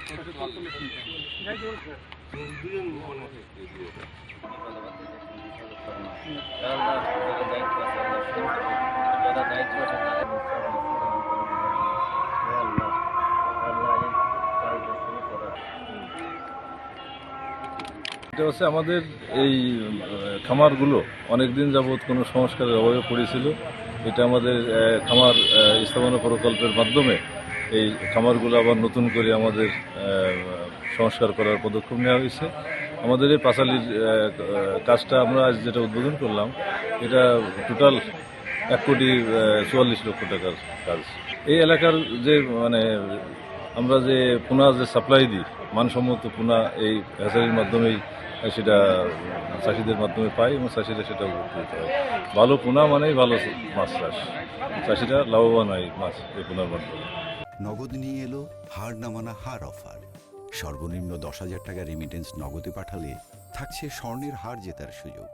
এটা হচ্ছে আমাদের এই খামারগুলো অনেকদিন যাবৎ কোনো সংস্কারের অভাবে পড়েছিল। এটা আমাদের খামার স্থাপনা প্রকল্পের মাধ্যমে এই খামারগুলো আবার নতুন করে আমাদের সংস্কার করার পদক্ষেপ নেওয়া হয়েছে। আমাদের এই পাঁচালির কাজটা আমরা আজ যেটা উদ্বোধন করলাম, এটা টোটাল 1,44,00,000 টাকার কাজ। এই এলাকার যে মানে আমরা যে পোনা যে সাপ্লাই দিই, মানসম্মত পোনা এই হ্যাচারির মাধ্যমেই সেটা চাষিদের মাধ্যমে পাই এবং চাষিরা সেটা উপকৃত হয়। ভালো পোনা মানেই ভালো মাছ চাষ, চাষিরা লাভবান হয় মাছ এই পোনার মাধ্যমে। নগদ নিয়ে এলো হার না মানা হার অফার। সর্বনিম্ন 10,000 টাকা রেমিটেন্স নগদে পাঠালে থাকছে স্বর্ণের হার জেতার সুযোগ।